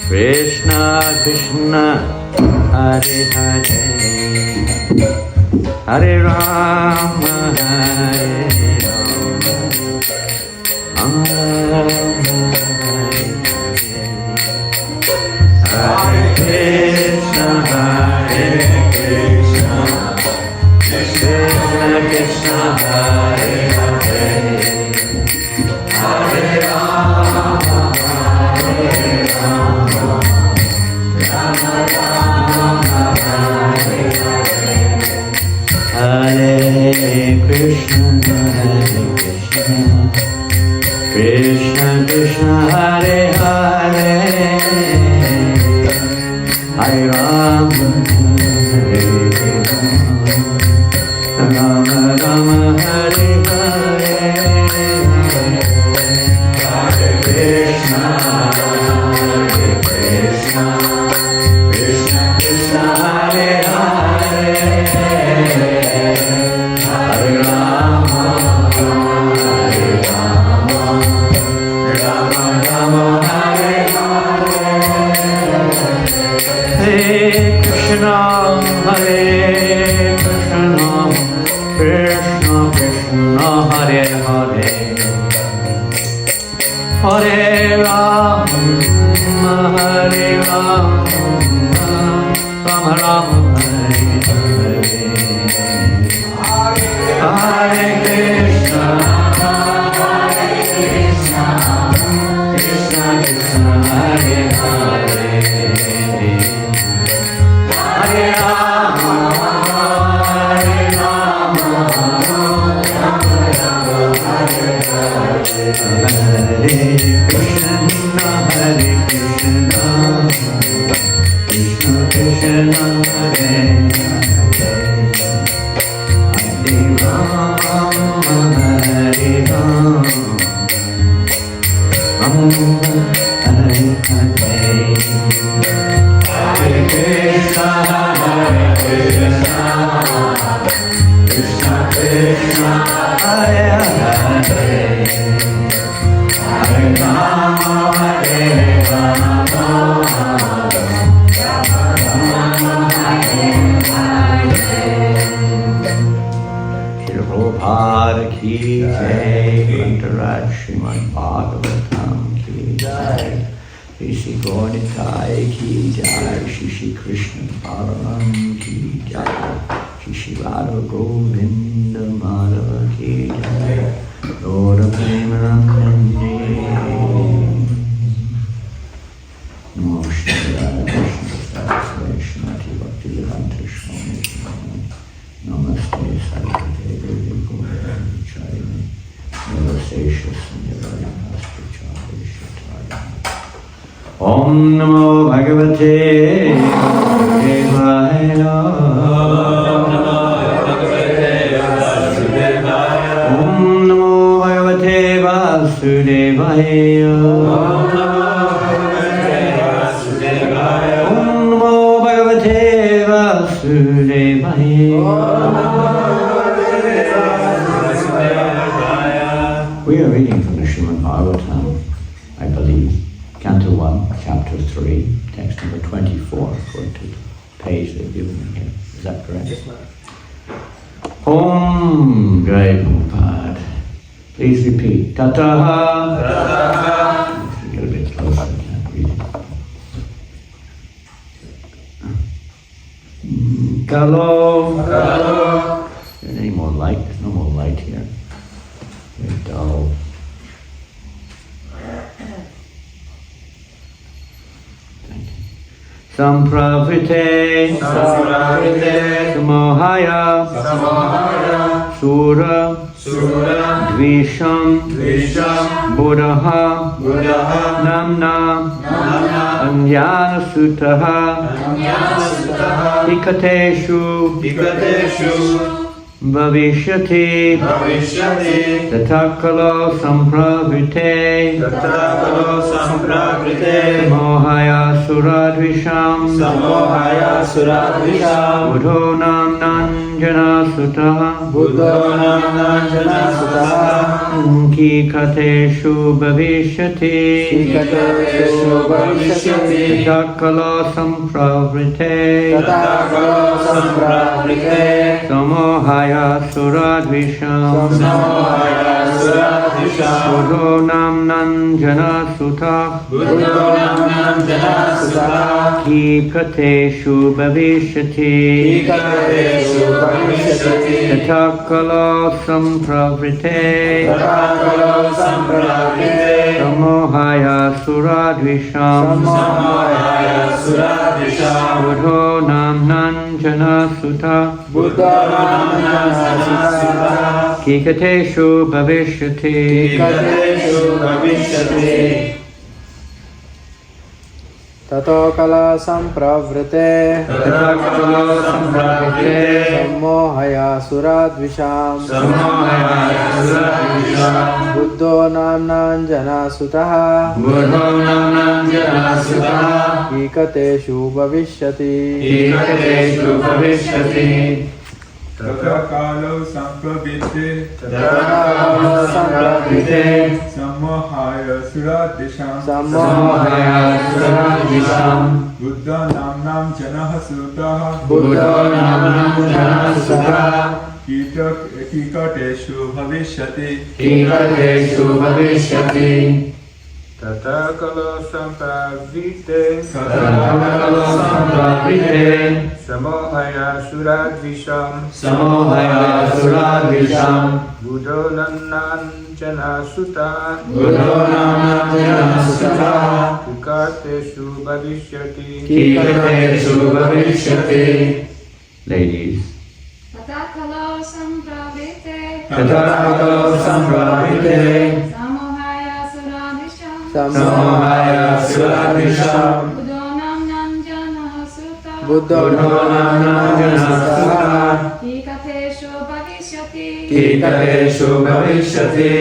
Krishna Krishna Hare Hare Hare Rama Hare Rama Hare Krishna Hare Krishna Krishna Krishna Hare Hare Hare Rama Hare Rama Rama Rama Hare Hare Hare Krishna Krishna Krishna Hare Hare Hare Rama Hare Rama Rama Hare Hare Hare Krishna Krishna Krishna Hare Hare Hare Rama Hare Rama Rama Rama Hare Hare Hare Krishna Hare Krishna Krishna Krishna Hare Hare Hare Rama Hare Rama Rama Rama Hare Hare Hare Krishna Krishna Krishna Hare Hare Hare Rama Hare Rama Rama Rama Hare Hare Hare Krishna Hare Krishna Krishna Krishna Hare Hare Hare Rama Hare Rama Hare Hare Hare Krishna Hare Krishna Krishna Krishna Hare Hare Hare Rama Hare Rama Prabhupada ki jai, Grantaraj Srimad Bhagavatam ki jai, Shri Gauritai ki jai, Shri Krishna Balaram ki jai, Shri Radha Govinda Madhava ki jai, Lord of Premanandi. Namo Shri Radha Krishna Srimati Bhakti Vedanta Swami Namaste Sarvate Devi Gaurani Charini Namaste Sanyavaya Mastrachari Shatari Om Namo Bhagavate Vasudevaya Om Namo Bhagavate Vasudevaya Om Namo Bhagavate Vasudevaya. We are reading from the Srimad Bhagavatam, I believe, Canto 1, Chapter 3, text number 24, according to the page they've given me here. Is that correct? Yes, ma'am. Om Jai Prabhupada. Please repeat. Tataha. Get a bit closer, I can't read it. Kalo. Any more light? There's no more light here. Very dull. Thank you. Sampravite. Samohaya. Sura. Dvisham. Buddhaha. Namna. Anyana Sutaha. Ikateshu. Bhavishyati Tathakalo Sampravite Mohaya Suradvisham Buddho Nam Nanjana Sutaha Kikateshu bhavishyati Tatkala sampravrite Samohaya suradvisham Buddho namnam jana sutah Kikateshu bhavishyati Tatkala sampravrite Samohaya suradvisham Buddho namnam jana sutah Kikateshu bhavishyati Tato kala sampravrite Sammohaya suradvisham Buddho namnam jana sutaha Kikateshu bhavishyati Tata kalo sampravite Sammohaya suradvisham Buddha namnam janah sutaha Kikateshu bhavishyati Tata kalo sampravite Samohaya suradvisham Buddho namnam jana sutta Kikateshu bhavishyati Ladies. Tatakalo sampravite Samohaya suradvisham Buddho namnam janah sutta Kikateshu bhavishyati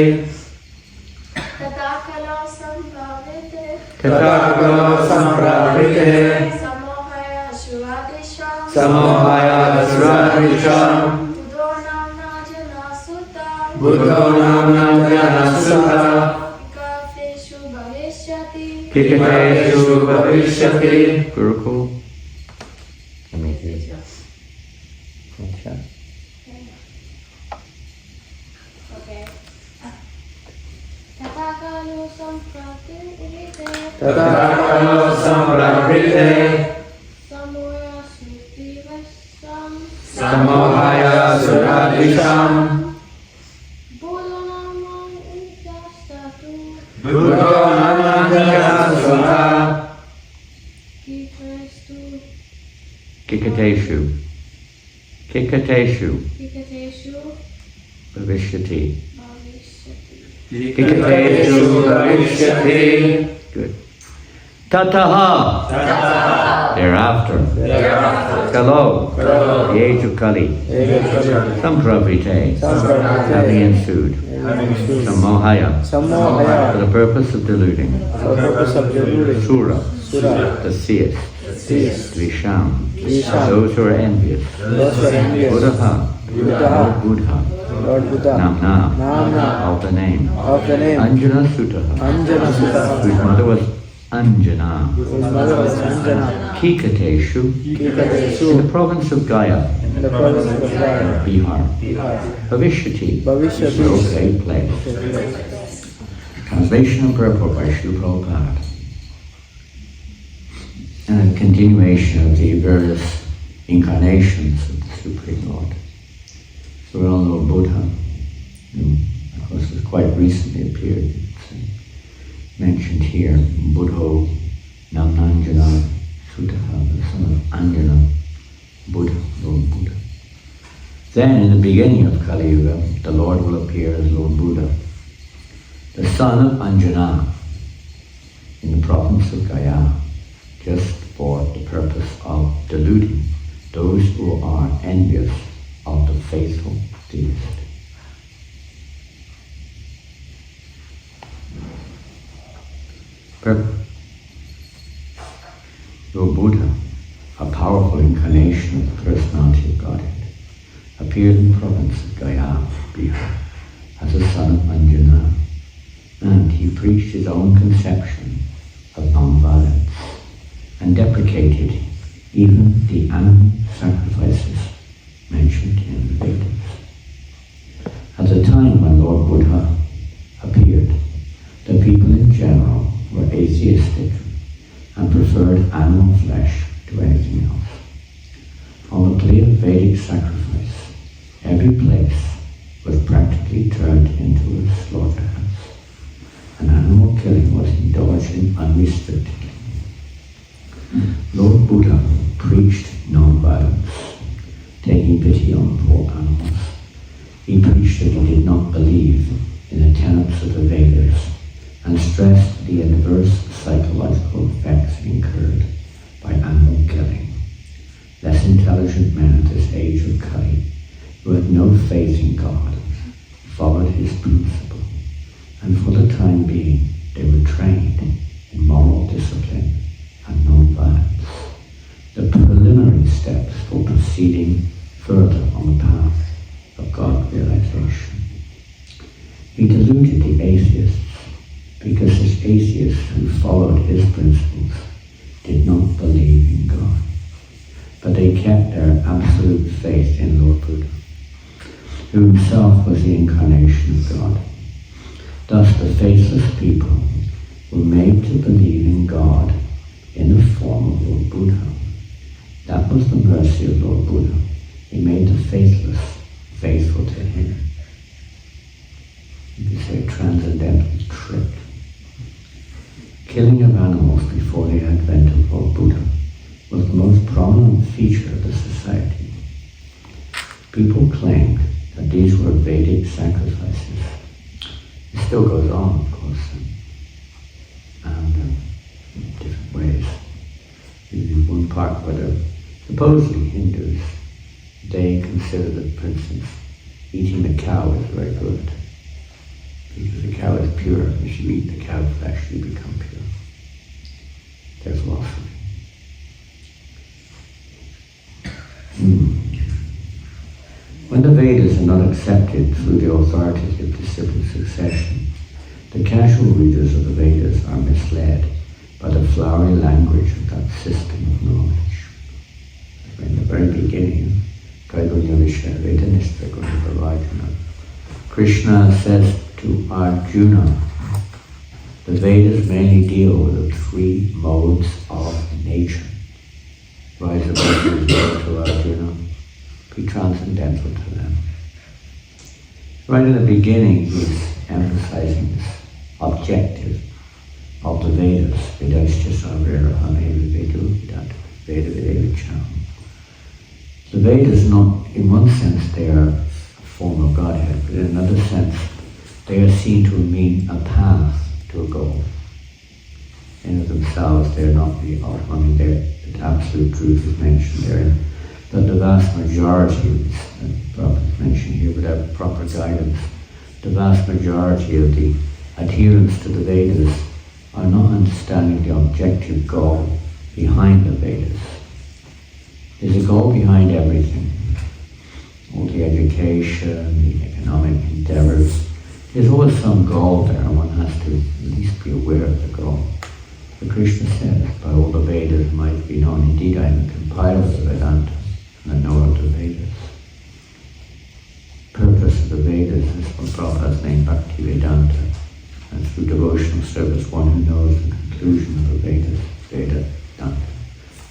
Tatakalo sampravite Samohaya suradvisham Buddho namnam janah sutta Kikateshu bhavishyati Gurukul. Let me hear. Okay. Tatakalo sampravite Samohaya suradvisham Buddho namnam ijastatu Buddho namnam jana sutta Kikateshu bhavishyati Kikateshu bhavishyati. Good. Tataha. Thereafter. Kalo. The age of Kali. Sampravite. Having ensued. Samohaya. For the purpose of deluding. Sura. The seers. Dvisham. Those who are envious. Buddha. Lord Buddha. Namna. Of the name. Anjana Sutta. Whose mother was Anjana. Kikateshu. In the province of Gaya. Bihar. Bhavishyati. So take place. Translation and purport by Srila Prabhupada. And a continuation of the various incarnations of the Supreme Lord. So we all know Buddha, who of course has quite recently appeared. It's mentioned here, Buddho Namnanjana Sutaha, the son of Anjana, Buddha, Lord Buddha. Then in the beginning of Kali Yuga, the Lord will appear as Lord Buddha, the son of Anjana, in the province of Gaya, just for the purpose of deluding those who are envious of the faithful deist. Lord Buddha, a powerful incarnation of the personality of Godhead, appeared in the province of Gaya, Bihar, as a son of Anjana preached his own conception of non-violence and deprecated even the animal sacrifices mentioned in the Vedas. At the time when Lord Buddha appeared, the people in general were atheistic and preferred animal flesh to anything else. On the plea of Vedic sacrifice, every place was practically turned into a slaughterhouse, and animal killing was indulged in unrestrictedly. Lord Buddha preached non-violence, taking pity on poor animals. He preached that he did not believe in the tenets of the Vedas and stressed the adverse psychological effects incurred by animal killing. Less intelligent men at this age of Kali, who had no faith in God, followed his principle, and for the time being they were trained in moral discipline and non-violence, the preliminary steps for proceeding further on the path of God realization. He deluded the atheists because his atheists who followed his principles did not believe in God, but they kept their absolute faith in Lord Buddha, who himself was the incarnation of God. Thus the faithless people were made to believe in God in the form of Lord Buddha. That was the mercy of Lord Buddha. He made the faithless faithful to him. You could say a transcendental trick. Killing of animals before the advent of Lord Buddha was the most prominent feature of the society. People claimed that these were Vedic sacrifices. It still goes on, of course, and in different ways. In one part where they're supposedly Hindus, they consider that, for instance, eating the cow is very good. Because the cow is pure. If you eat the cow flesh, you become pure. Their philosophy. When the Vedas are not accepted through the authorities of disciplic succession, the casual readers of the Vedas are misled by the flowery language of that system of knowledge. In the very beginning, Krishna says to Arjuna, the Vedas mainly deal with the three modes of nature. Rise above these to Arjuna, be transcendental to them. Right in the beginning, he's emphasizing this objective of the Vedas. Vedascha Savrera Hamevi Vedu Vedanta Veda Vedavicam. The Vedas, not in one sense, they are a form of Godhead, but in another sense, they are seen to mean a path to a goal. In of themselves, they are not the ultimate, the absolute truth is mentioned therein. But the vast majority of this, and Prabhupada mentioned here without proper guidance, the vast majority of the adherents to the Vedas are not understanding the objective goal behind the Vedas. There's a goal behind everything. All the education, the economic endeavors. There's always some goal there, and one has to at least be aware of the goal. But Krishna says, by all the Vedas might be known. Indeed, I am the compiler of the Vedanta and the knower of the Vedas. Purpose of the Vedas is what Prabhupada named Bhakti Vedanta. And through devotional service, one who knows the conclusion of the Vedas, Vedanta,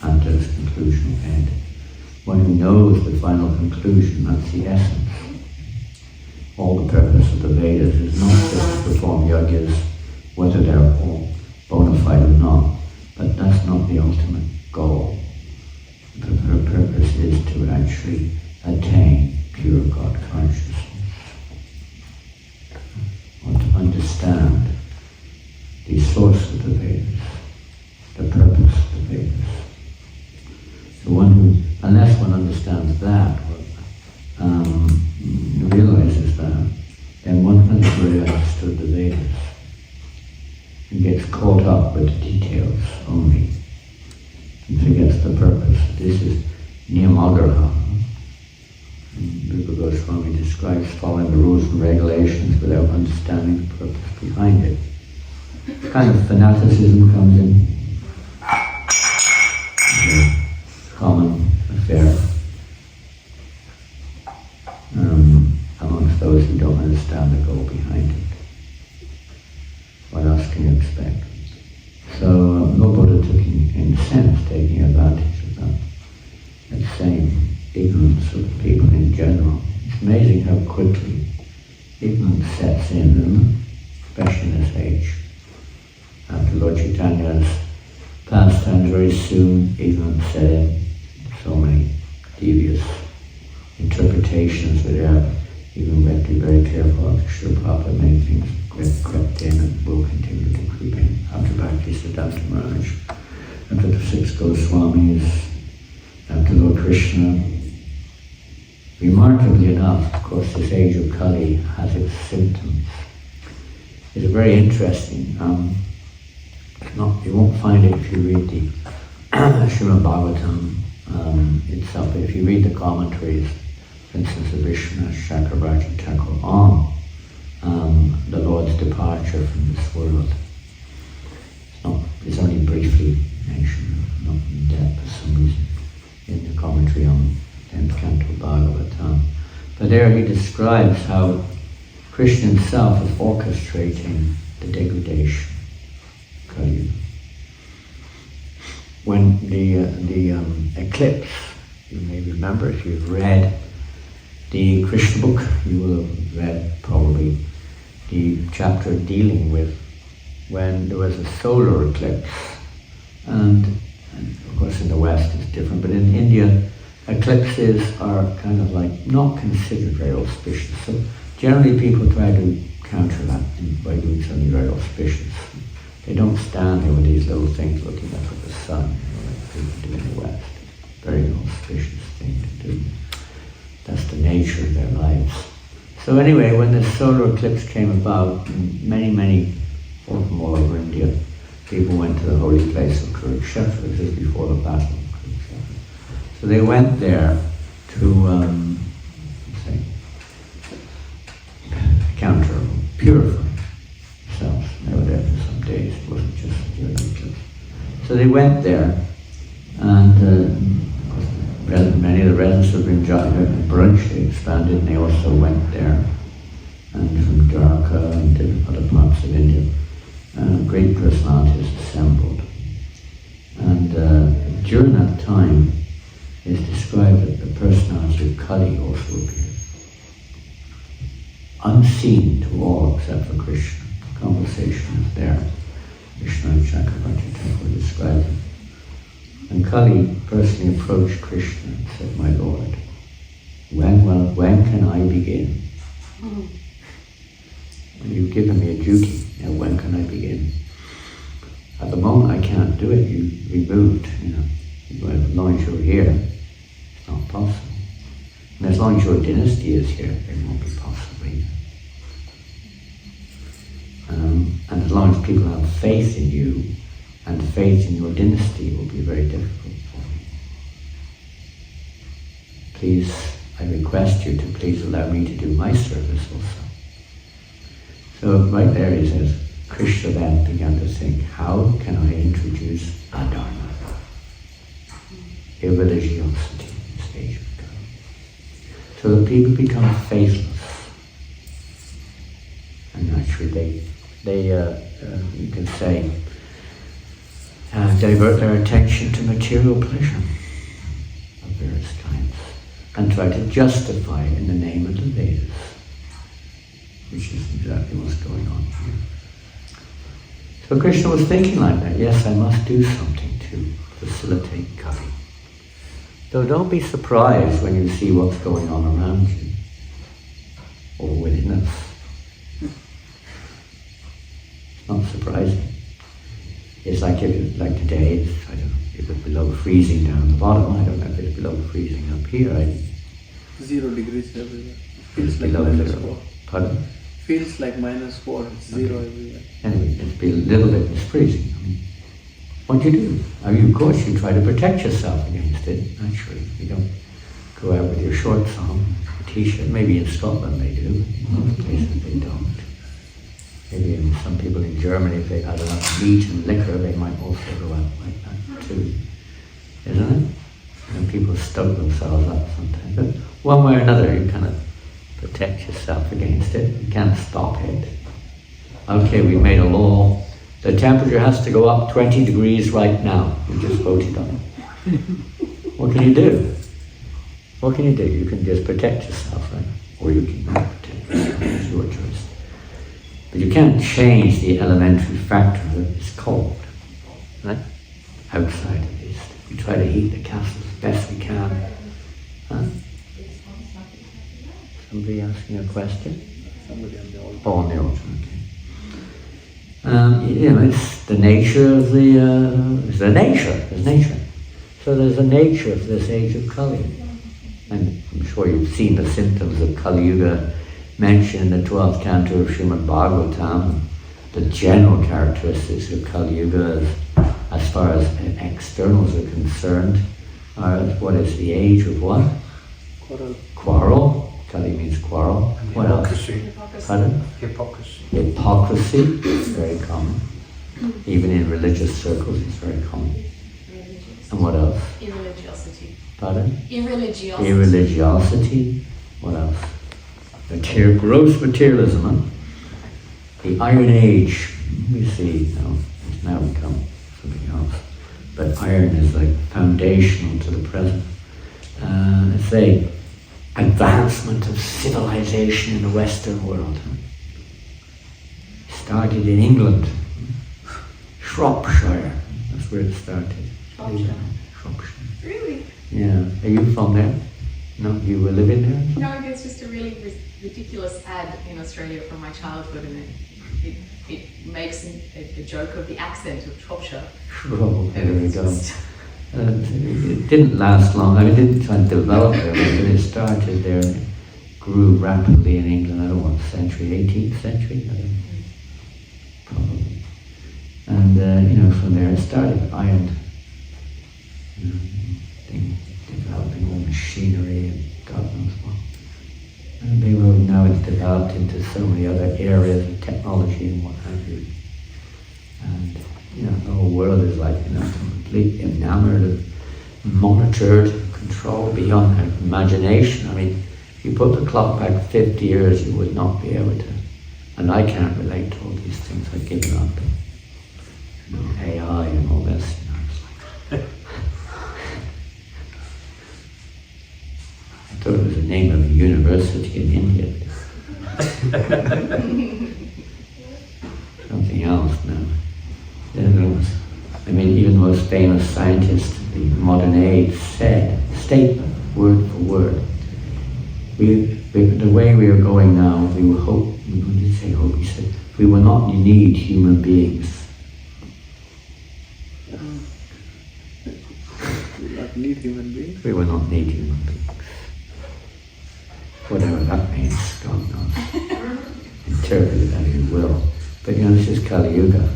Anta's conclusion end. One who knows the final conclusion, that's the essence. All the purpose of the Vedas is not just to perform yajnas, whether they're all bona fide or not, but that's not the ultimate goal. Her purpose is to actually attain pure God consciousness, or to understand the source of the Vedas, the purpose of the Vedas. So one who, unless one understands that, realizes that, then one has really understood the Vedas and gets caught up with the details only and forgets the purpose. This is niyamagraha. Rupa Goswami describes following the rules and regulations without understanding the purpose behind it. kind of fanaticism comes in. It's a common affair amongst those who don't understand the goal behind it. What else can you expect? So Lord Buddha took, in a sense, taking advantage of that same ignorance of people in general. It's amazing how quickly ignorance sets in, especially in this age. After Lord Chaitanya's pastimes, very soon ignorance set in. So many devious interpretations that even we have to be very careful of. Sri Prabhupada, many things crept in and will continue to creep in. After Bhaktisiddhanta Maharaj, after the 6 Goswamis, after Lord Krishna. Remarkably enough, of course, this age of Kali has its symptoms. It's very interesting. You won't find it if you read the Srimad Bhagavatam itself, but if you read the commentaries, for instance, of Vishnu Chakravarti Thakur on the Lord's departure from this world. It's only briefly mentioned, not in depth for some reason, in the commentary on 10th Canto Bhagavatam. But there he describes how Krishna himself is orchestrating the degradation of Kali Yuga. When the eclipse, you may remember if you've read the Krishna book, you will have read probably the chapter dealing with when there was a solar eclipse, and of course in the West it's different, but in India eclipses are kind of like not considered very auspicious. So generally people try to counter that by doing something very auspicious. They don't stand there with these little things looking up at the sun, like people do in the West. Very auspicious thing to do. That's the nature of their lives. So anyway, when the solar eclipse came about, many from all over India, people went to the holy place of Kurukshetra. This is before the battle of Kurukshetra. So they went there to purify themselves. They were there for some days. It wasn't just during the eclipse. So they went there, and many of the residents of Brunch, they expanded, and they also went there, and from Dwarka and different other parts of India, great personalities assembled. And during that time, it's described that the personality of Kali also appeared. Unseen to all except for Krishna. The conversation is there. Vishnu Chakravarti Thakur describes it. And Kali personally approached Krishna and said, "My Lord, when can I begin? You've given me a duty, now when can I begin? At the moment I can't do it, you removed, as long as you're here, it's not possible. And as long as your dynasty is here, it won't be possible either. And as long as people have faith in you, and faith in your dynasty, will be very difficult for you. Please, I request you to please allow me to do my service also." So right there he says, Krishna then began to think, how can I introduce adharma, irreligiosity in this age of God? So that people become faithless. And naturally they you can say, divert their attention to material pleasure of various kinds and try to justify it in the name of the Vedas, which is exactly what's going on here. So Krishna was thinking like that, yes, I must do something to facilitate Kali. So don't be surprised when you see what's going on around you or within us. It's not surprising. It's like today, I don't know, if it's below freezing down the bottom, I don't know if it's below freezing up here. 0 degrees everywhere. Feels like below -4. Pardon? Feels like -4. It's 0 everywhere. Anyway, it's a little bit, it's freezing. What do you do? Of course, you try to protect yourself against it, naturally. You don't go out with your shorts on, a t-shirt. Maybe in Scotland they do, in most places they don't. Maybe some people in Germany, if they've had enough meat and liquor, they might also go out like that too. Isn't it? And people stoke themselves up sometimes. But one way or another, you kind of protect yourself against it. You can't stop it. Okay, we made a law. The temperature has to go up 20 degrees right now. We just voted on it. What can you do? What can you do? You can just protect yourself, right? Or you can not protect yourself. It's your choice. But you can't change the elementary factor that is cold, right? Outside at least. We try to heat the castle as best we can. Huh? Somebody asking a question? Somebody on the altar. Oh, on the altar, okay. It's the nature of it's the nature. There's nature. So there's a nature of this age of Kali. And I'm sure you've seen the symptoms of Kali Yuga mentioned in the 12th canto of Srimad Bhagavatam. The general characteristics of Kali Yuga as far as externals are concerned are what is the age of what? Quarrel. Quarrel. Kali means quarrel. What else? Pardon? Hypocrisy. Hypocrisy is very common. Even in religious circles, it's very common. And what else? Irreligiosity. Pardon? Irreligiosity. Irreligiosity. What else? Gross materialism. Huh? The Iron Age. We see it's now become something else. But iron is like foundational to the present. It's a advancement of civilization in the Western world. Started in England, Shropshire. That's where it started. Shropshire. Really? Yeah. Are you from there? No, you were living there? No, it's just a really ridiculous ad in Australia from my childhood, and it makes a joke of the accent of Shropshire. Oh, there we go. It didn't last long. I mean, it didn't try to develop there, but it started there and it grew rapidly in England. I don't know what century, 18th century? I don't know. Probably. And, from there it started. Iron, developing all machinery and God knows what. And they were now it's developed into so many other areas of technology and what have you. And, the whole world is like, completely enamored and monitored and controlled beyond imagination. I mean, if you put the clock back 50 years, you would not be able to. And I can't relate to all these things. I've given up. AI and all this. It's like, I thought it was the name of a university in India. Something else now. I mean, even the most famous scientist of the modern age said, statement, word for word, the way we are going now, we will hope, we did say hope, he said, we will not need human beings. We will not need human beings. We will not need human beings. Whatever that means, God knows. Interpret it as you will. But this is Kali Yuga.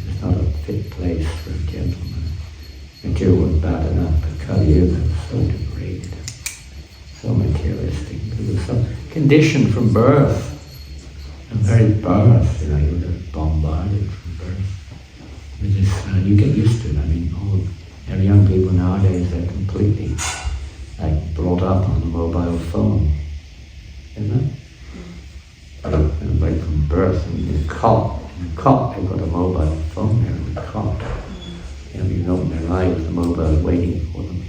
It's not a fit place for a gentleman. Material was bad enough, but Kali Yuga was so degraded, so materialistic. It was so conditioned from birth. The very birth, you were bombarded from birth. You get used to it. I mean, young people nowadays, they're completely brought up on the mobile phone. Isn't it? Like from birth, and they're caught, they've got a mobile phone there in the cot. You can open their eyes, the mobile is waiting for them.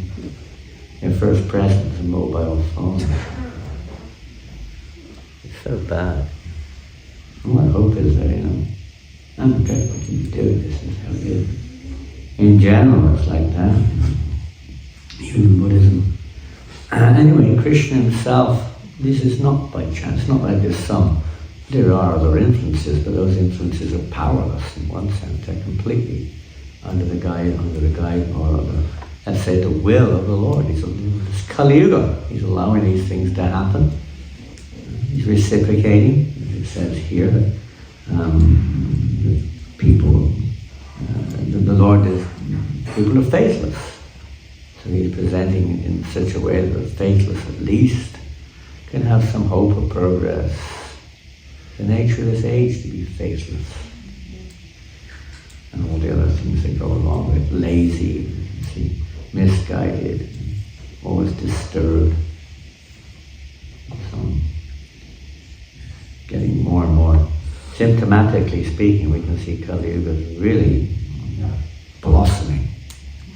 Their first present is a mobile phone. It's so bad. And what hope is there, Okay, what can you do? This is how it is. In general, it's like that. Even Buddhism. Anyway, Krishna himself, this is not by chance, not like there's there are other influences, but those influences are powerless in one sense. They're completely under the guide, or let's say the will of the Lord. It's Kali Yuga. He's allowing these things to happen. He's reciprocating. It says here that people, the Lord is, people are faithless. So he's presenting in such a way that the faithless at least can have some hope of progress. the nature of this age to be faithless. And all the other things that go along with it, lazy, misguided, always disturbed. So, getting more and more, symptomatically speaking, we can see Kali Yuga is really blossoming.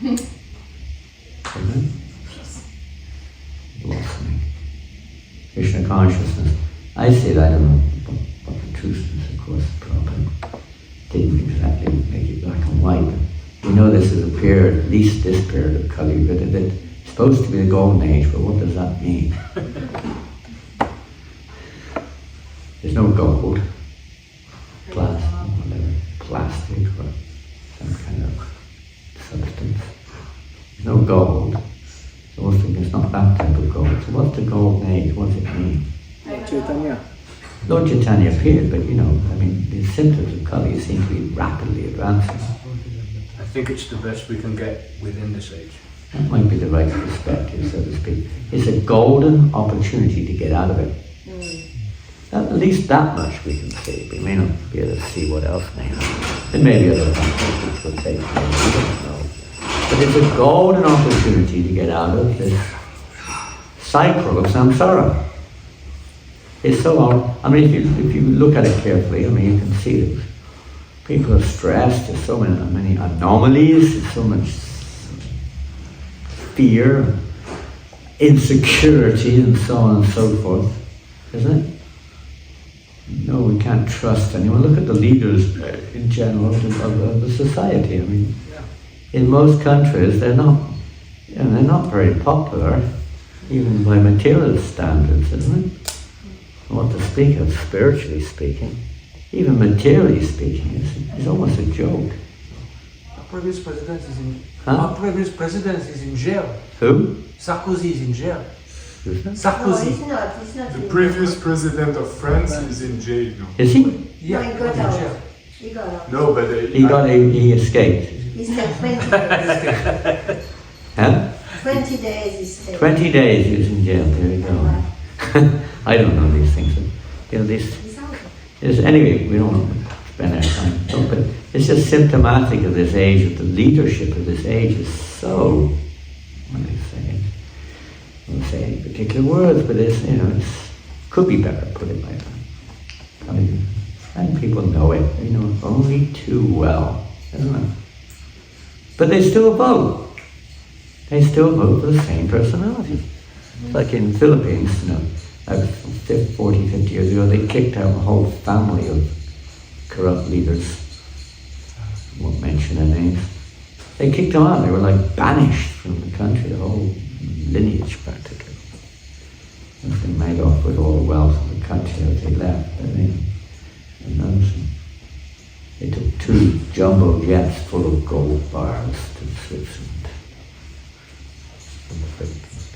Isn't it? Blossoming. Krishna consciousness. I see it, I don't know what the truth is, of course, Prabhupada didn't exactly make it black and white, but we know this is a period, at least this period of Kali Yuga, that it's supposed to be the golden age, but what does that mean? There's no gold, plastic or some kind of substance. There's no gold. So what's it's not that type of gold. So what's the golden age? What does it mean? Chaitanya. Lord Chaitanya appeared, but the symptoms of Kali seem to be rapidly advancing. I think it's the best we can get within this age. That might be the right perspective, so to speak. It's a golden opportunity to get out of it. At least that much we can see. We may not be able to see what else may happen. There may be other factors which will take place, we don't know. But it's a golden opportunity to get out of this cycle of samsara. It's so odd. If you look at it carefully, you can see that people are stressed, there's so many anomalies, there's so much fear, insecurity, and so on and so forth, isn't it? No, we can't trust anyone. Look at the leaders in general of the society. In most countries, they're not very popular, even by material standards, isn't it? What to speak of, spiritually speaking, even materially speaking, is almost a joke. Our previous president is in. Huh? Our previous president is in jail. Who? Sarkozy is in jail. Who's that? Sarkozy. No, it's not. The previous president of France is in jail now. Is he? Yeah, No, he he's got in out. jail. He got out. No, but He escaped. He spent 20 days. Huh? 20 days he stayed. 20 days he was in jail. There you go. I don't know these things. He's out. Anyway, we don't want to spend our time. No, but it's just symptomatic of this age, of the leadership of this age is so, what do I say? I won't say any particular words, but it's could be better, put it like that. And people know it, only too well, isn't it? But they still vote. They still vote for the same personality. Like in the Philippines, 40, 50 years ago, they kicked out a whole family of corrupt leaders. I won't mention their names. They kicked them out. They were like banished from the country, the whole lineage practically. Once they made off with all the wealth of the country as they left, they took 2 jumbo jets full of gold bars to Switzerland. From the Philippines.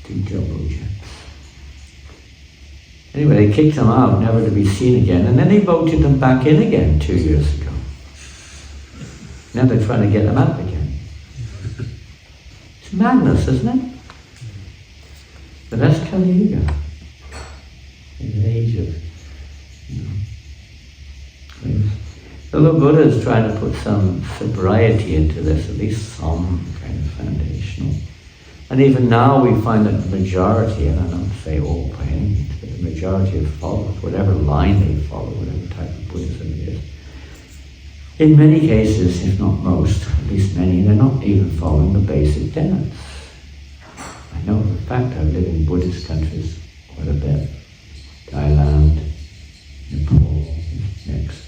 2 jumbo jets. Anyway, they kicked them out, never to be seen again, and then they voted them back in again 2 years ago. Now they're trying to get them out again. It's madness, isn't it? But that's Kali Yuga. In the age of, the Lord Buddha is trying to put some sobriety into this, at least some kind of foundational. And even now we find that the majority, and I don't say all by any means, but the majority of followers, whatever line they follow, whatever type of Buddhism it is, in many cases, if not most, at least many, they're not even following the basic tenets. I know for a fact I've lived in Buddhist countries quite a bit. Thailand, Nepal, next.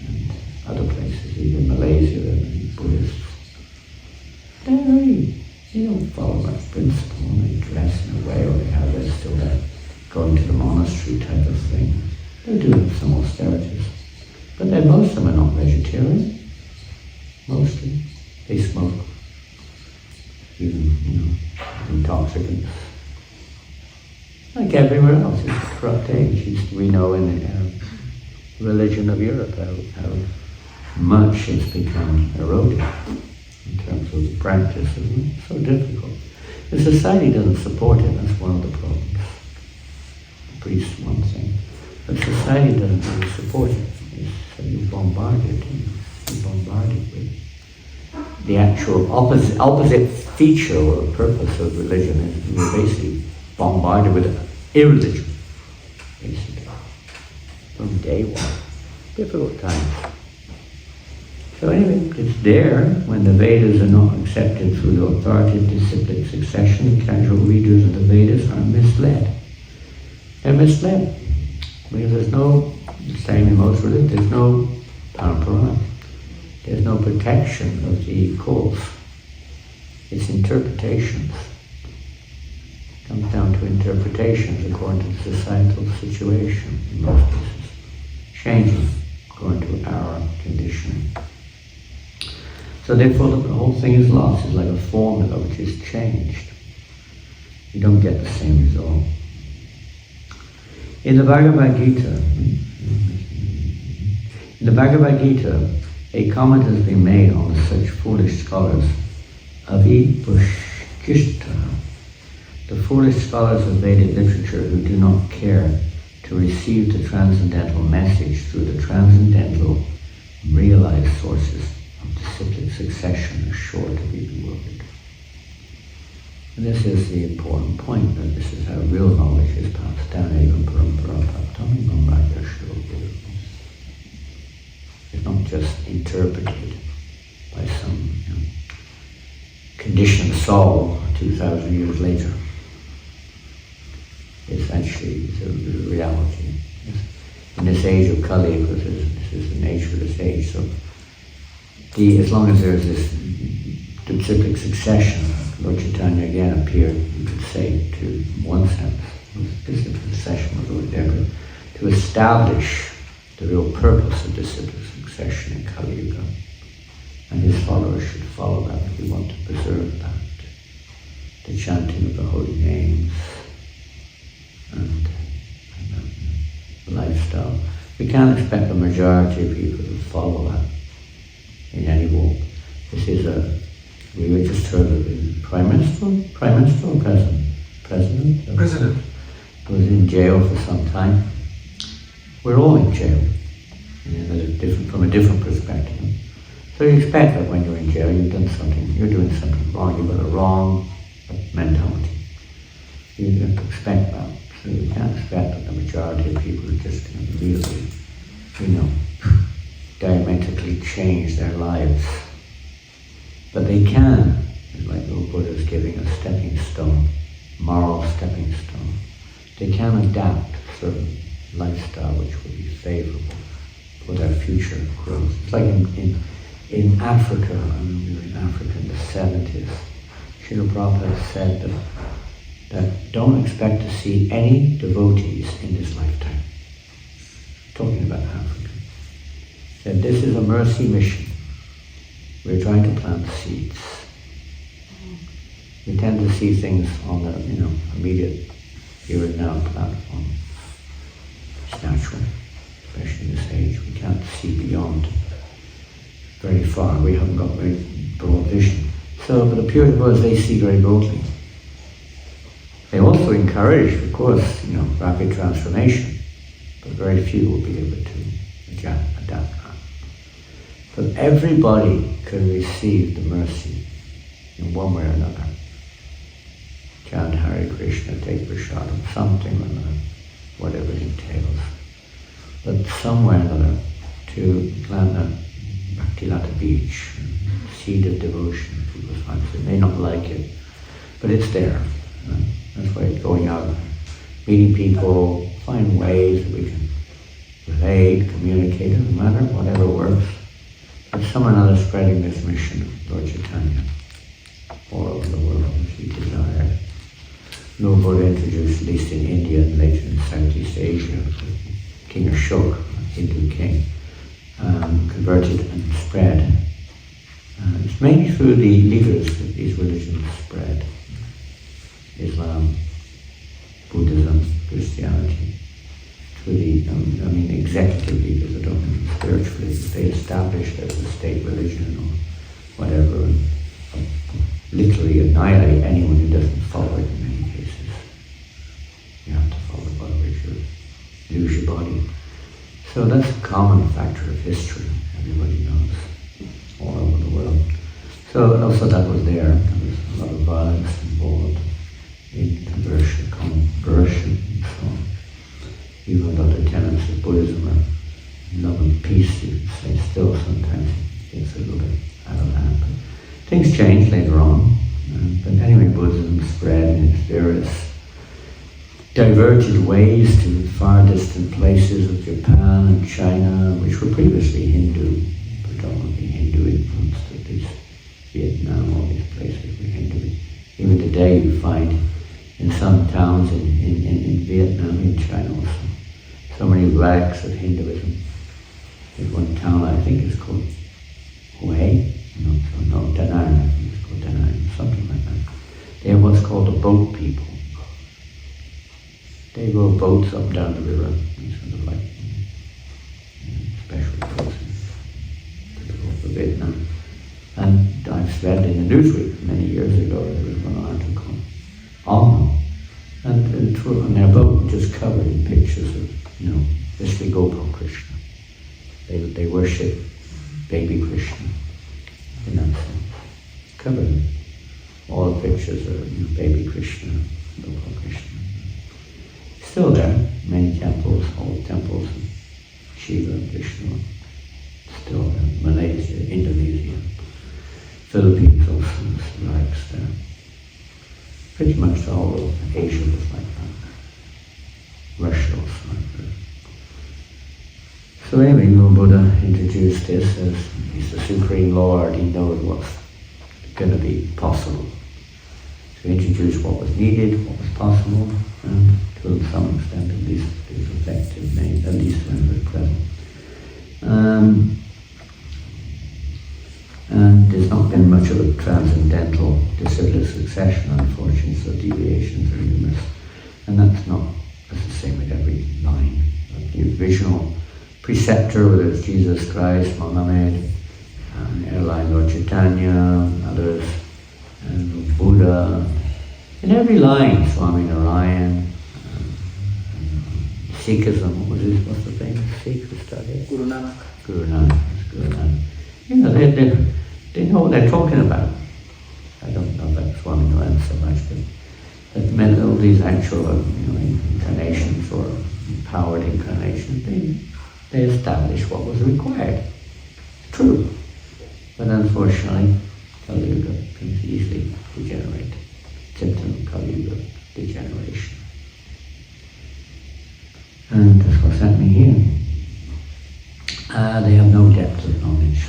And other places, even Malaysia, and Buddhists. They don't follow that principle, and they dress in a way, or they have this still that going to the monastery type of thing. They do have some austerities. But most of them are not vegetarian. Mostly. They smoke. Even, intoxicants. Like everywhere else, it's a corrupt age. We know in the religion of Europe how much it's become eroded in terms of practice, isn't it? So difficult. The society doesn't support it, that's one of the problems. priests one thing, but society doesn't really support it. You bombard it, you bombard it with the actual opposite feature or purpose of religion is you're basically bombarded with irreligion, basically, from day one. Difficult times. So anyway, it's there. When the Vedas are not accepted through the authoritative disciplic succession, casual readers of the Vedas are misled. They're misled. Because there's no, the same in most religions, there's no parampara. There's no protection of the cause. It's interpretations. It comes down to interpretations according to the societal situation in most cases. Changing according to our conditioning. So therefore the whole thing is lost. It's like a formula which is changed. You don't get the same result. In the Bhagavad Gita, a comment has been made on such foolish scholars. Avipushkishta, the foolish scholars of Vedic literature who do not care to receive the transcendental message through the transcendental realized sources of disciplic succession are sure to be bewildered. And this is the important point, that this is how real knowledge is passed down, even parampara praptam brahmacharya shloka. It's not just interpreted by some conditioned soul 2,000 years later. It's actually the reality. In this age of Kali, because this is the nature of this age, so as long as there's this disciplic succession, Lord Chaitanya again appeared, you could say, to one sense, disciplic succession was always there, but to establish the real purpose of disciplic succession in Kali Yuga. And his followers should follow that if we want to preserve that. The chanting of the holy names and the lifestyle. We can't expect the majority of people to follow that in any walk. This is we just heard of the Prime Minister or President? President. Was in jail for some time. We're all in jail, from a different perspective. So you expect that when you're in jail, you're doing something wrong, you've got a wrong mentality. You expect that. So you can't expect that the majority of people are just going to really, diametrically change their lives. But they can. It's like the Buddha is giving a stepping stone, moral stepping stone. They can adapt a certain lifestyle which will be favorable for their future growth. It's like in Africa, I remember we were in Africa in the 70s, Srila Prabhupada said that don't expect to see any devotees in this lifetime. Talking about Africa. That this is a mercy mission. We're trying to plant seeds. We tend to see things on the immediate here and now platform. It's natural, especially in this age. We can't see beyond very far. We haven't got very broad vision. So, but the pure devotees, they see very broadly. They also encourage, of course, rapid transformation, but very few will be able to adapt that. But everybody can receive the mercy in one way or another. Chant Hare Krishna, take prasadam, something or another, whatever it entails. But somewhere or another, to plant a Bhaktilata beach, seed of devotion in people's hearts. They may not like it, but it's there. That's why it's going out, meeting people, find ways that we can relate, communicate, doesn't matter, whatever works. But some or another spreading this mission of Lord Chaitanya all over the world as he desired. Lord Buddha introduced, at least in India and later in Southeast Asia, King Ashoka, Hindu king, converted and spread. It's mainly through the leaders that these religions spread. Islam, Buddhism, Christianity. Through the executive leaders, I don't mean spiritual leaders, they established as a state religion or whatever, and literally annihilate anyone who doesn't follow it in many cases. You have to follow Bhagavad Gita. lose your body. So that's a common factor of history, everybody knows, all over the world. So also that was there. There was a lot of violence involved in conversion and so on. Even other tenets of Buddhism are love and peace, you could say, still sometimes it's a little bit out of hand. But things changed later on. But anyway, Buddhism spread in its various divergent ways to far distant places of Japan and China, which were previously Hindu, predominantly Hindu influenced, at least Vietnam, all these places were Hindu. Even today you find in some towns in Vietnam, in China also, so many relics of Hinduism. There's one town I think is called Hue, no, Da Nang, I think it's called Da Nang, something like that. They are what's called the boat people. They row boats up and down the river, sort of like special boats for Vietnam. And I've read in the Newsweek many years ago, there was one article on them. And on their boat just covered in pictures of, Sri Gopal Krishna. They worship baby Krishna in that sense. Covered in all the pictures of baby Krishna, Gopal Krishna. Still there, many temples, old temples, Shiva and Vishnu, still there. Malaysia, Indonesia, Philippines also, likes there. Pretty much all of Asia was like that. Russia also like that. So anyway, Buddha introduced this as he's the Supreme Lord, he knows what's going to be possible. To introduce what was needed, what was possible, and to some extent at least it was effective, at least when it was present. And there's not been much of a transcendental disciplinar succession, unfortunately, so deviations are numerous. And that's the same with every line. The original preceptor, whether it's Jesus Christ, Mohammed, airline Lord Chaitanya, others, and Buddha. In every line, Swami Narayan, Sikhism, what's the famous Sikh who started? Guru Nanak. Guru Nanak. They know what they're talking about. I don't know about Swami Narayan so much, but that all these actual incarnations or empowered incarnations, they established what was required. True. But unfortunately, Kali Yuga can easily degenerate. Symptom of Kali Yuga degeneration. And that's what's happening here. They have no depth of knowledge.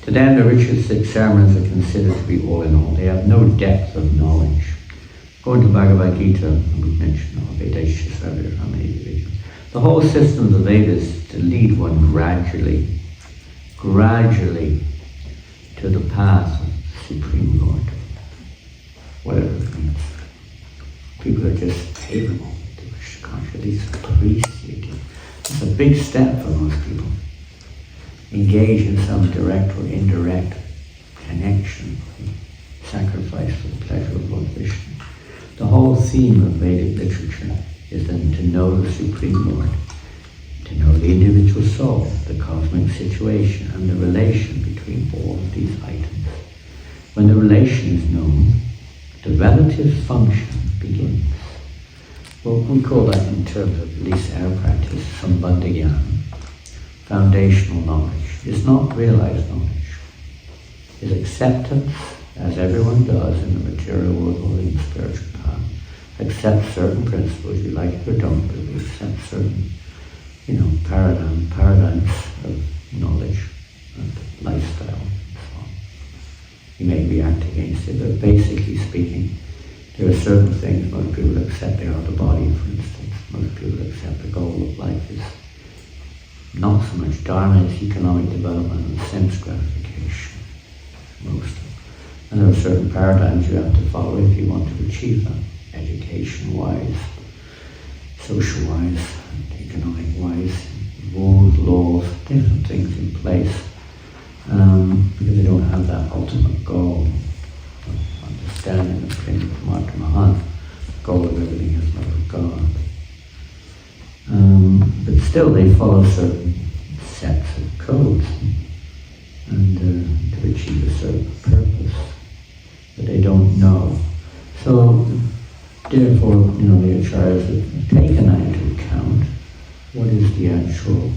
To them, the ritualistic ceremonies are considered to be all in all. They have no depth of knowledge. Going to Bhagavad Gita, we mentioned Vedeshis earlier, how many individuals. The whole system of the Vedas is to lead one gradually to the path of the Supreme Lord. Whatever it means. People are just paving these priests. It's a big step for most people. Engage in some direct or indirect connection, sacrifice for the pleasure of Lord Vishnu. The whole theme of Vedic literature is then to know the Supreme Lord, to know the individual soul, the cosmic situation, and the relation between all of these items. When the relation is known, the relative function begins. Well, we call that in terms of at least our practice, sambandhagyan, foundational knowledge. It's not realized knowledge. It's acceptance, as everyone does in the material world or in the spiritual path. Accept certain principles, you like it or don't, but we accept certain, paradigms of knowledge and lifestyle and so on. You may react against it, but basically speaking, there are certain things most people accept. They are the body, for instance. Most people accept the goal of life is not so much dharma, it's economic development and sense gratification. Most. And there are certain paradigms you have to follow if you want to achieve them, education-wise, social-wise, economic-wise, rules, laws, different things in place, because they don't have that ultimate goal. Understanding of Mahatma, goal of everything is love of God. still they follow certain sets of codes and to achieve a certain purpose, but they don't know. So therefore, the acharyas have taken that into account. What is the actual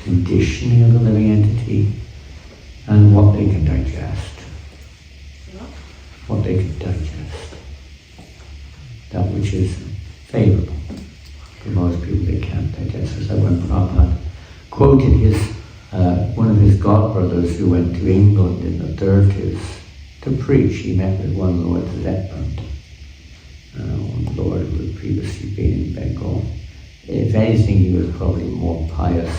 conditioning of the living entity and what they can digest. What they can digest. That which is favorable. For most people they can't digest. It's like when Prabhupada quoted one of his godbrothers who went to England in the 30s to preach. He met with one Lord Zeppant, one Lord who had previously been in Bengal. If anything, he was probably more pious,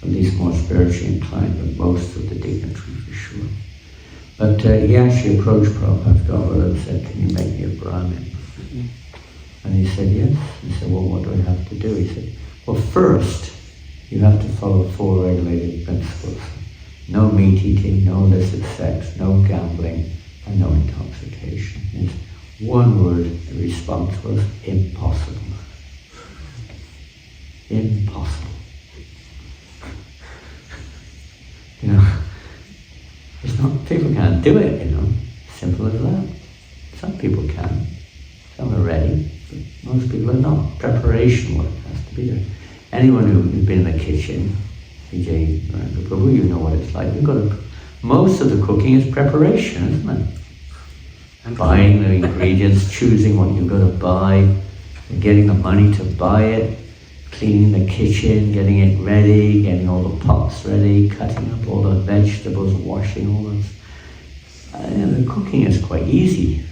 at least more spiritually inclined than most of the dignitaries, for sure. But he actually approached Prabhupada's godbrother and said, "Can you make me a Brahmin?" And he said, "Yes." He said, "Well, what do I have to do?" He said, "Well, first, you have to follow 4 regulated principles. No meat eating, no illicit sex, no gambling, and no intoxication." And one word, the response was, impossible. Impossible. It's not, people can't do it, simple as that. Some people can, some are ready, but most people are not. Preparation work has to be there. Anyone who's been in the kitchen, Vijay, Prabhu, you know what it's like. Most of the cooking is preparation, isn't it? And buying the ingredients, choosing what you've got to buy, getting the money to buy it, cleaning the kitchen, getting it ready, getting all the pots ready, cutting up all the vegetables, washing all those. The cooking is quite easy,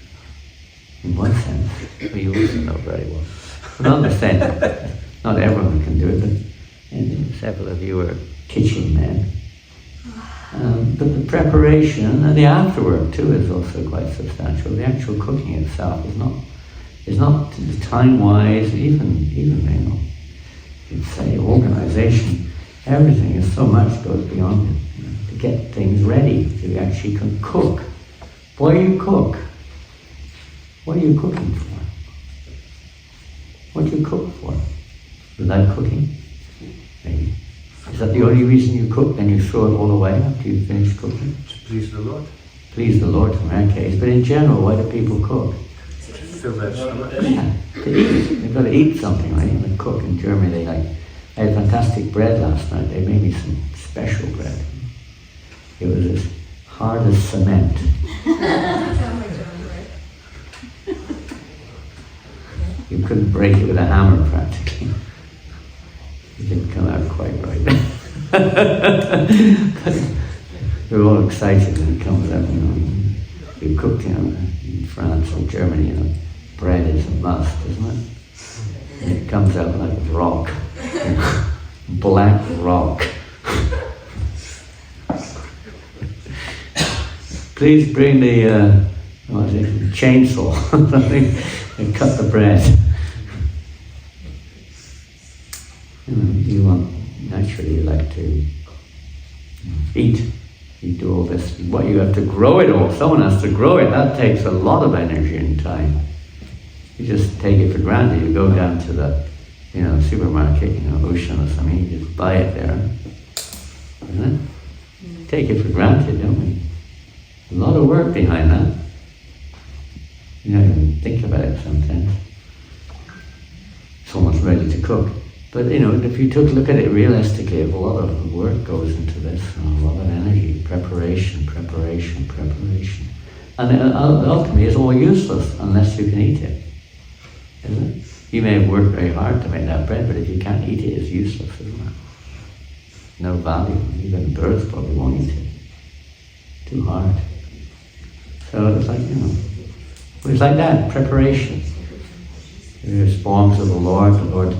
in one sense, but you also know very well. Not in the sense, not everyone can do it, but several of you are kitchen men. But the preparation and the afterwork too is also quite substantial. The actual cooking itself is not time-wise, even you'd say organization. Everything is so much goes beyond it to get things ready so you actually can cook. Why do you cook? What are you cooking for? What do you cook for? You like cooking? Maybe. Is that the only reason you cook? Then you throw it all away after you finish cooking? To please the Lord. Please the Lord in that case. But in general, why do people cook? Fill their stomach. Yeah, to eat. They've got to eat something, right? When they cook in Germany, I had fantastic bread last night. They made me some special bread. It was as hard as cement. You couldn't break it with a hammer practically. It didn't come out quite right. But we're all excited when it comes out, We cooked, in France or Germany, bread is a must, isn't it? And it comes out like rock. Black rock. Please bring the chainsaw and cut the bread. You naturally like to eat. You do all this. What you have to grow it all. Someone has to grow it. That takes a lot of energy and time. You just take it for granted. You go down to the supermarket, Ocean or something, you just buy it there. Isn't it? Take it for granted, don't we? A lot of work behind that. You don't even think about it sometimes. It's almost ready to cook. But if you look at it realistically, a lot of work goes into this, and a lot of energy, preparation. And ultimately it's all useless unless you can eat it. Isn't it? You may have worked very hard to make that bread, but if you can't eat it, it's useless, isn't it? No value. Even birds probably won't eat it. Too hard. So it's like, it's like that, preparation. There's forms of the Lord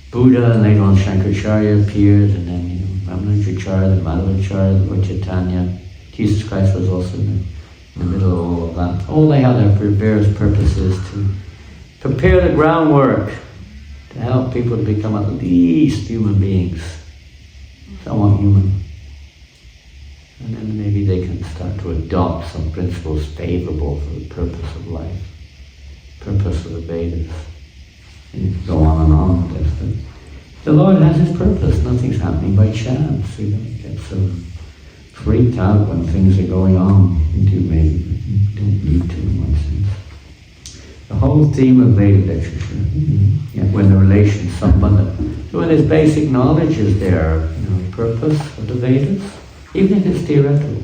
Buddha, and later on Shankaracharya appeared, and then Ramanujacharya, the Madhvacharya, the Lord Chaitanya. Jesus Christ was also in the middle of all of that. All they had their various purposes to prepare the groundwork to help people to become at least human beings, somewhat human. And then maybe they can start to adopt some principles favorable for the purpose of life, purpose of the Vedas. And go on with this. But the Lord has His purpose. chance. We don't get so freaked out when things are going on. We do maybe, we don't need to in one sense. The whole theme of Vedic literature, when the relation sambandha, so when there's basic knowledge is there, purpose of the Vedas, even if it's theoretical.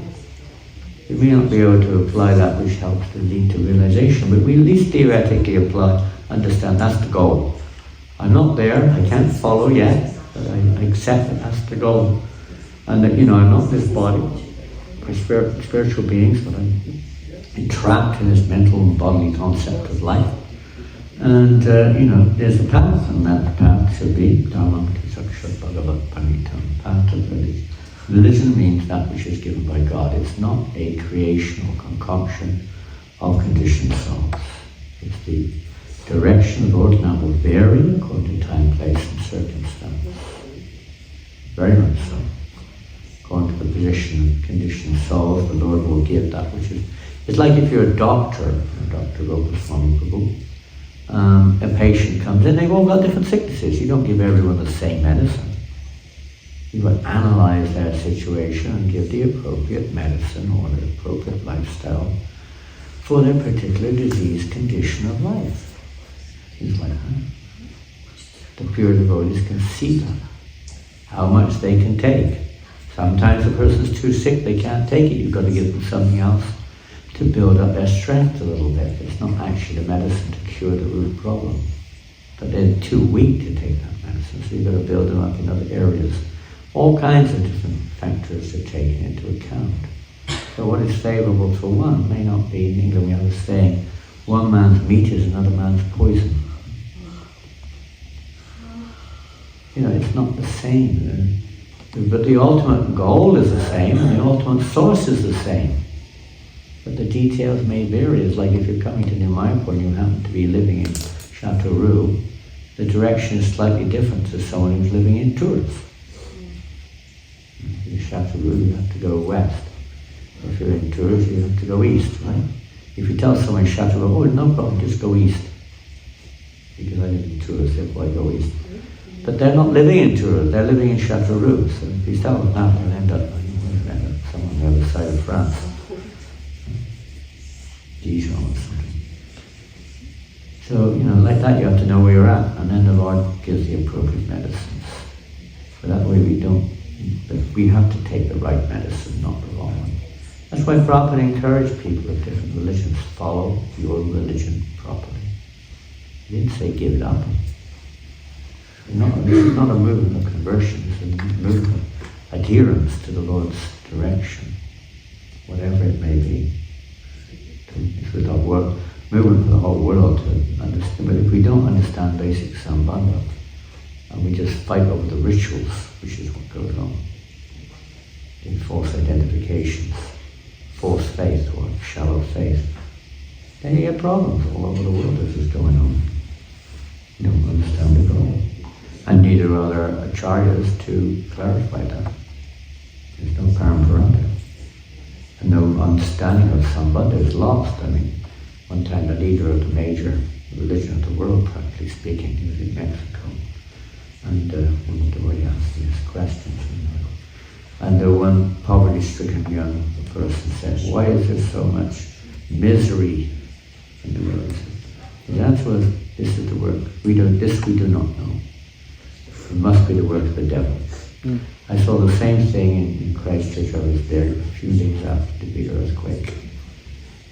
We may not be able to apply that which helps to lead to realization, but we at least theoretically understand that's the goal. I'm not there, I can't follow yet, but I accept that that's the goal. And that, I'm not this body. We're spiritual beings, but I'm entrapped in this mental and bodily concept of life. And, there's a path, and that path should be Dharma Sakshat Bhagavat Panitam, path of religion. Religion means that which is given by God. It's not a creation or concoction of conditioned souls. It's the direction of the Lord, and that will vary according to time, place, and circumstance. Very much so. According to the position of conditioned souls, the Lord will give that which is... It's like if you're a doctor, Dr. Gopaswami Prabhu, a patient comes in, they've all got different sicknesses. You don't give everyone the same medicine. You would analyze their situation and give the appropriate medicine or the appropriate lifestyle for their particular disease condition of life. Things like that. The pure devotees can see that, how much they can take. Sometimes the person's too sick, they can't take it. You've got to give them something else to build up their strength a little bit. It's not actually the medicine to cure the root problem. But they're too weak to take that medicine, so you've got to build them up in other areas. All kinds of different factors are taken into account. So what is favourable for one may not be, in England we have a saying, one man's meat is another man's poison. It's not the same. But the ultimate goal is the same, and the ultimate source is the same. But the details may vary. It's like if you're coming to New Mayapur and you happen to be living in Chateauroux, the direction is slightly different to someone who's living in Tours. In Chateauroux, you have to go west. If you're in Tours, you have to go east, right? If you tell someone in Chateauroux, oh, no problem, just go east. Because I live in Tours, therefore I go east. But they're not living in Tours, they're living in Chateauroux. So if you tell them that, they'll end up somewhere on the other side of France. Dijon or something. So, like that you have to know where you're at, and then the Lord gives the appropriate medicines. But that way but we have to take the right medicine, not the wrong one. That's why Prabhupada encouraged people of different religions, follow your religion properly. He didn't say give it up. This is not a movement of conversion, it's a movement of adherence to the Lord's direction, whatever it may be. It's with our movement for the whole world to understand. But if we don't understand basic sambandha, and we just fight over the rituals, which is what goes on, in false identifications, false faith or shallow faith, then you get problems all over the world. This is going on. You don't understand the goal. And neither are there acharyas to clarify that. There's no paramparata. And no understanding of sambandha is lost. One time the leader of the major religion of the world, practically speaking, he was in Mexico. And one of the devotee asked him these questions. And one poverty-stricken young person said, why is there so much misery in the world? His answer was, this is the work. This we do not know. It must be the work of the devil. I saw the same thing in Christchurch. I was there a few days after the big earthquake.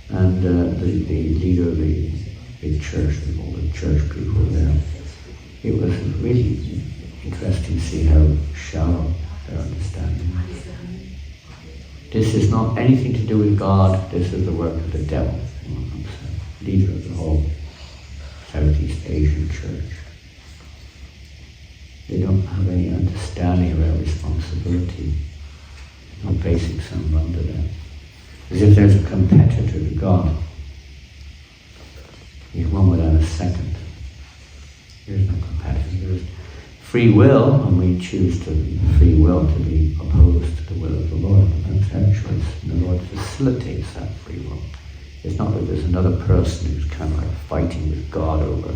And the leader of the big church, with all the church people there, it was really interesting to see how shallow their understanding was. This is not anything to do with God, this is the work of the devil. Leader of the whole Southeast Asian church. They don't have any understanding of their responsibility, no basic sambandha there. As if there's a competitor to God. He's one without a second. There's no competitor. There's free will, and we choose free will to be opposed to the will of the Lord. That's our choice. And the Lord facilitates that free will. It's not that there's another person who's kind of like fighting with God over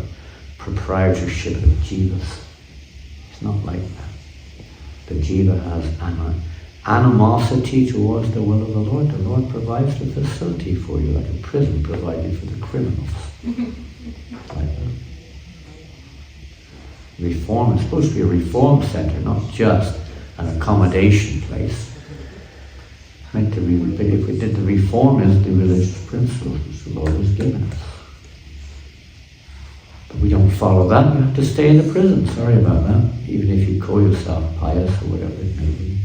proprietorship of jivas. It's not like that. the jiva has animosity towards the will of the Lord provides the facility for you, like a prison provided for the criminals. Like that. Reform is supposed to be a reform center, not just an accommodation place. Meant to be, but if we did the reform is the religious principles which the Lord has given us. But we don't follow that, you have to stay in the prison. Sorry about that. Even if you call yourself pious or whatever it may be.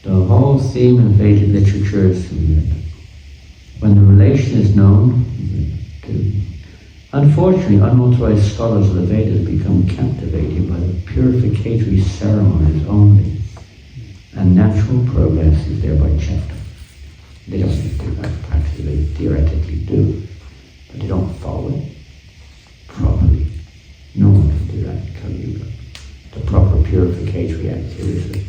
The whole theme in Vedic literature is when the relation is known, unfortunately, unauthorized scholars of the Vedas become captivated by the purificatory ceremonies only, and natural progress is thereby checked. They don't do that practically, they theoretically do, but they don't follow it properly. No one can do that in Kali Yuga. The proper purificatory activities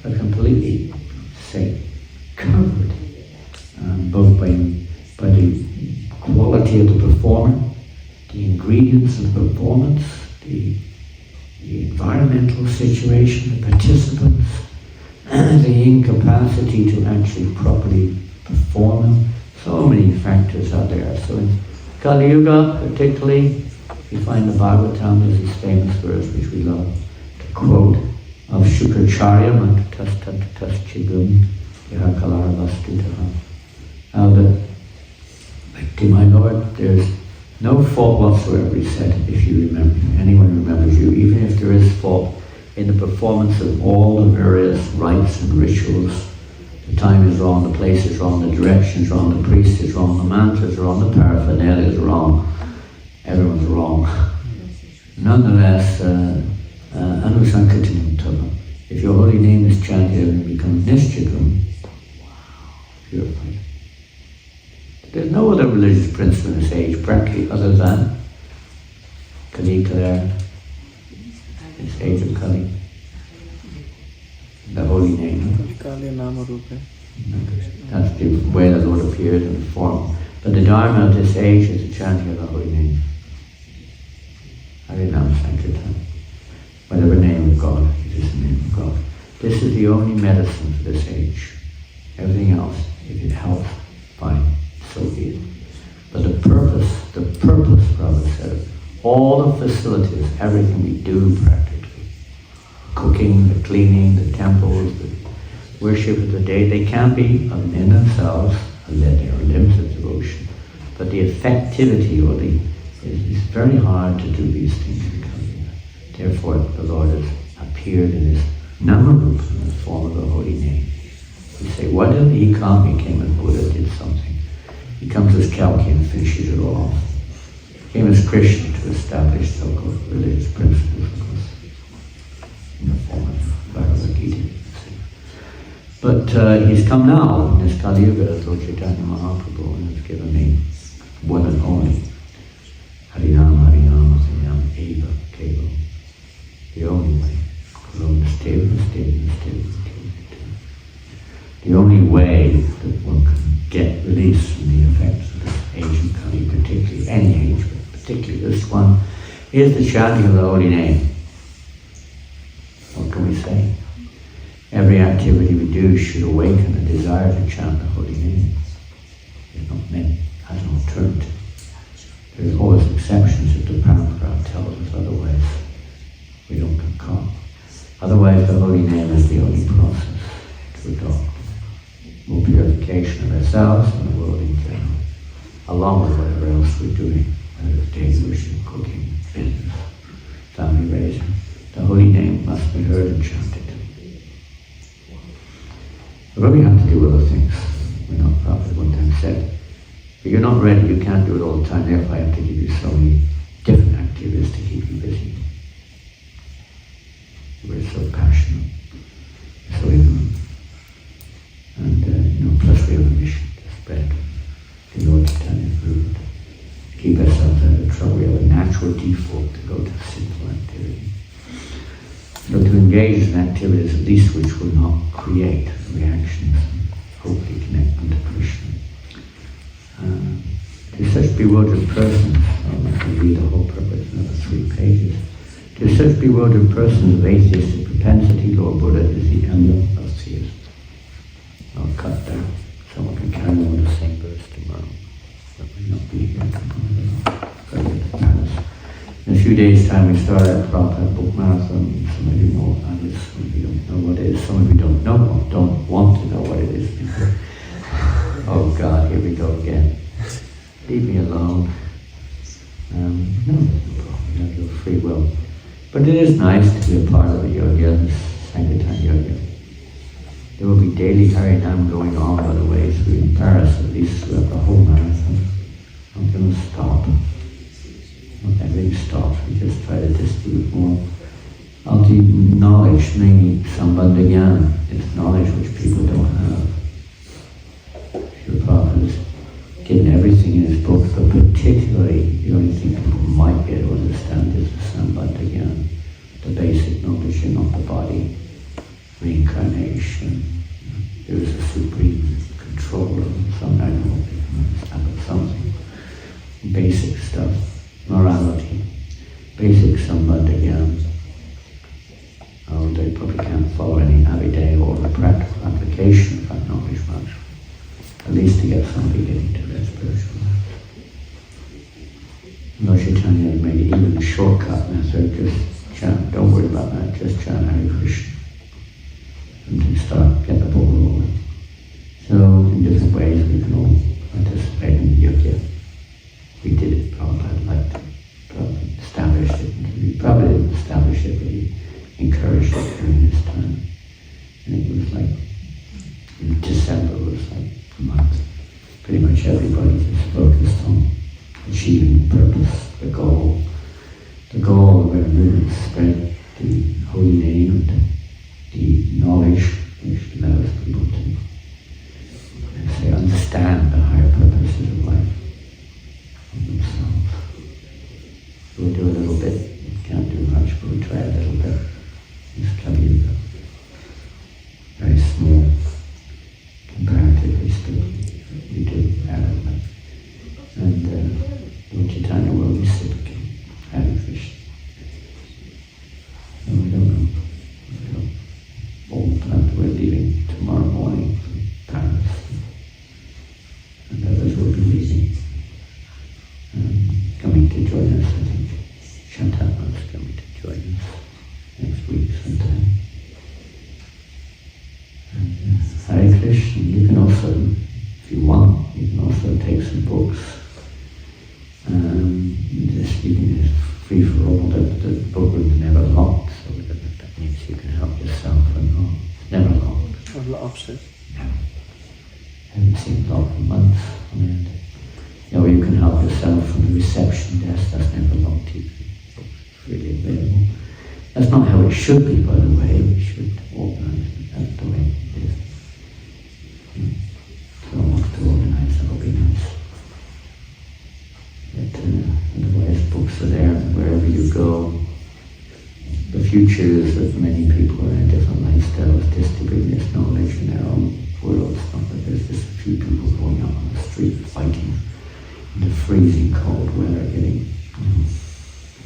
are completely safe, covered, both by the quality of the performer, the ingredients of the performance, the environmental situation, the participants, the incapacity to actually properly perform them. So many factors are there. So in Kali Yuga, particularly, you find the Bhagavatam, there's this famous verse which we love to quote of Shukracharya, Mantas Chigum, Yahakalara Vastutaha. How that, to my Lord, there's no fault whatsoever, he said, if you remember, anyone remembers you, even if there is fault in the performance of all the various rites and rituals. The time is wrong, the place is wrong, the direction is wrong, the priest is wrong, the mantras is wrong, the paraphernalia is wrong. Everyone's wrong. Nonetheless, Anusankatinim Tava. If your holy name is chanted and becomes Nishchidram, purified. There's no other religious principle in this age, practically, other than Kali Kaler, this age of Kali, the holy name. Kali Nama Rupa. That's the way the Lord appeared in form. But the Dharma of this age is the chanting of the holy name. Harinam Sankirtan. Whatever name of God, it is the name of God. This is the only medicine for this age. Everything else, if it helps, fine, so be it. But the purpose, Prabhupada said, all the facilities, everything we do practically, cooking, the cleaning, the temples, the worship of the day, they can't be in themselves, they are limbs of devotion. But the effectivity it's very hard to do these things in Kali Yuga. Therefore, the Lord has appeared in his Namarupa, in the form of the holy name. You say, what did he come? He came as Buddha, did something. He comes as Kalki and finishes it all off. He came as Krishna to establish so-called religious principles, of course, in the form of Bhagavad Gita. But he's come now in this Kali Yuga as Lord Chaitanya Mahaprabhu and has given me one and only Harinam, Harinam, Harinam, Eva, Kevo. The only way. The only way that one can get release from the effects of this age of Kali, particularly any age, but particularly this one, is the chanting of the holy name. What can we say? Every activity we do should awaken a desire to chant the holy name. It's not meant as an alternative. There's always exceptions if the paragraph tells us otherwise. We don't get caught. Otherwise, the holy name is the only process to adopt. More purification of ourselves and the world in general, along with whatever else we're doing, whether it's daily worship, cooking, business, family raising. The holy name must be heard and chanted. But we have to do other things. We're not Prophet one time said, if you're not ready, you can't do it all the time, therefore I have to give you so many different activities to keep you busy. We're so passionate, so ignorant. And plus we have a mission to spread the Lord Chaitanya's root, to keep ourselves out of trouble. We have a natural default to go to sinful activity. So to engage in activities at least which will not create reactions and hopefully connect them to Krishna. To such bewildered persons, I can read the whole purpose, another 3 pages. To such bewildered persons of atheistic propensity, Lord Buddha is the emblem of theism. I'll cut there. Someone can carry on the same verse tomorrow. That may not be here tomorrow. Got to get to Paris. In a few days' time, we start our Prabhupada book marathon. Some of you know about this, some of you don't know what it is, some of you don't know or don't want to know what it is. Oh God, here we go again. Leave me alone. No problem, you have your free will. But it is nice to be a part of a yoga, this Sankirtan yoga. There will be daily Harinam going on, by the way, through in Paris, at least throughout the whole marathon. I'm going to stop. Not everything stops, we just try to distribute more. Ultimate knowledge, mainly Sambandhagyan. It's knowledge which people don't have. Srila Prabhupada has given everything in his books, but particularly the only thing people might be able to understand is the Sambandhagyan, the basic knowledge of the body, reincarnation. There is a supreme controller, some I know they can understand, but something. Basic stuff, morality, basic Sambandhagyan. Oh, they probably can't follow any Abhidaya or the practical application of that knowledge much. At least to get somebody getting to their spiritual life. Lord Chaitanya made even a shortcut method, just chant, don't worry about that, just chant Hare Krishna. And to start, get the ball rolling. So, in different ways we can all participate in the yoga. We did it, Prabhupada liked it. Prabhupada established it. He probably didn't establish it, but he encouraged it during his time. And it was like, in December was like a month. Pretty much everybody just focused on achieving the purpose, the goal. The goal of our movement is spread the holy name and the knowledge which allows people to, let's say, understand the higher purposes of life of themselves. We'll do a little bit. We can't do much, but we'll try a little bit. This Kali-yuga. Very small, comparatively speaking. We do adequate. And Lord Chaitanya will reciprocate. Hare Krishna. And we don't know. We don't. All the time we're leaving tomorrow morning from Paris. And others will be leaving. Coming to join us, I think. Shantama is coming to join us next week sometime. And Hare Krishna, you can also, if you want, you can also take some books. You can just free for all. The book is never locked, so that means you can help yourself and it's never locked. Upstairs. No. Haven't seen it locked for months on end. You can help yourself from the reception desk, that's never locked either. It's freely available. That's not how it should be, by the way. We should organize it. That's the way it is. So I want to organize, that will be nice. But otherwise, books are there wherever you go. The future is that many people are in different lifestyles distributing this knowledge in their own worlds. Not that there's just a few people going out on the street fighting in the freezing cold weather, getting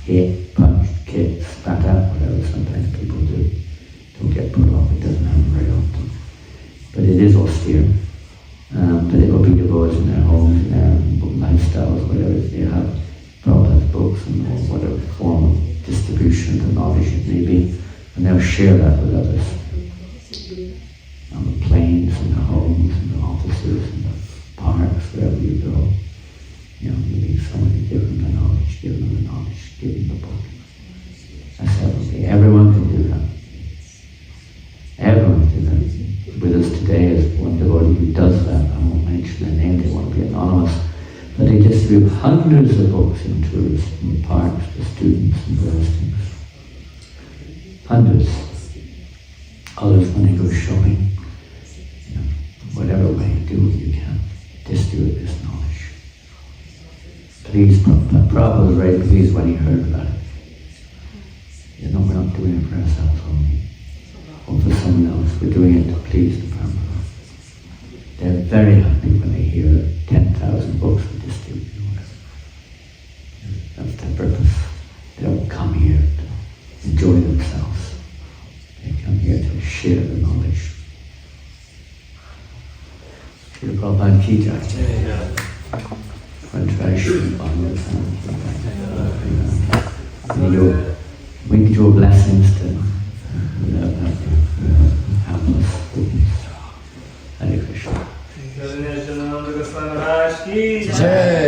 hit, punched, kicked, spat at, whatever sometimes people do. Don't get put off, it doesn't happen very often. But it is austere. But it will be devoted in their homes, in their lifestyles, whatever they have, Prabhupada's books and whatever form of distribution of the knowledge it may be, and they'll share that with others. On the planes, in the homes, in the offices, in the parks, wherever you go. You meet somebody, give them the knowledge, give them the knowledge, give them the book. That's everything. Everyone can do that. Everyone can do that. With us today is one devotee who does that. I won't mention their name, they want to be anonymous. But they distribute hundreds of books in tours, in parks, to students and various things. Hundreds. Others when they go shopping. Whatever way, do what you can. Distribute this knowledge. Please, Prabhupada was very pleased when he heard about it. We're not doing it for ourselves only, or for someone else. We're doing it to please the Prabhupada. They're very happy when they hear that 10,000 books are distributed. That's their purpose. They don't come here to themselves. They come here to share the knowledge. Srila Prabhupada ki jai. Contraction, we need your blessings to help us. Hare Krishna. Jai.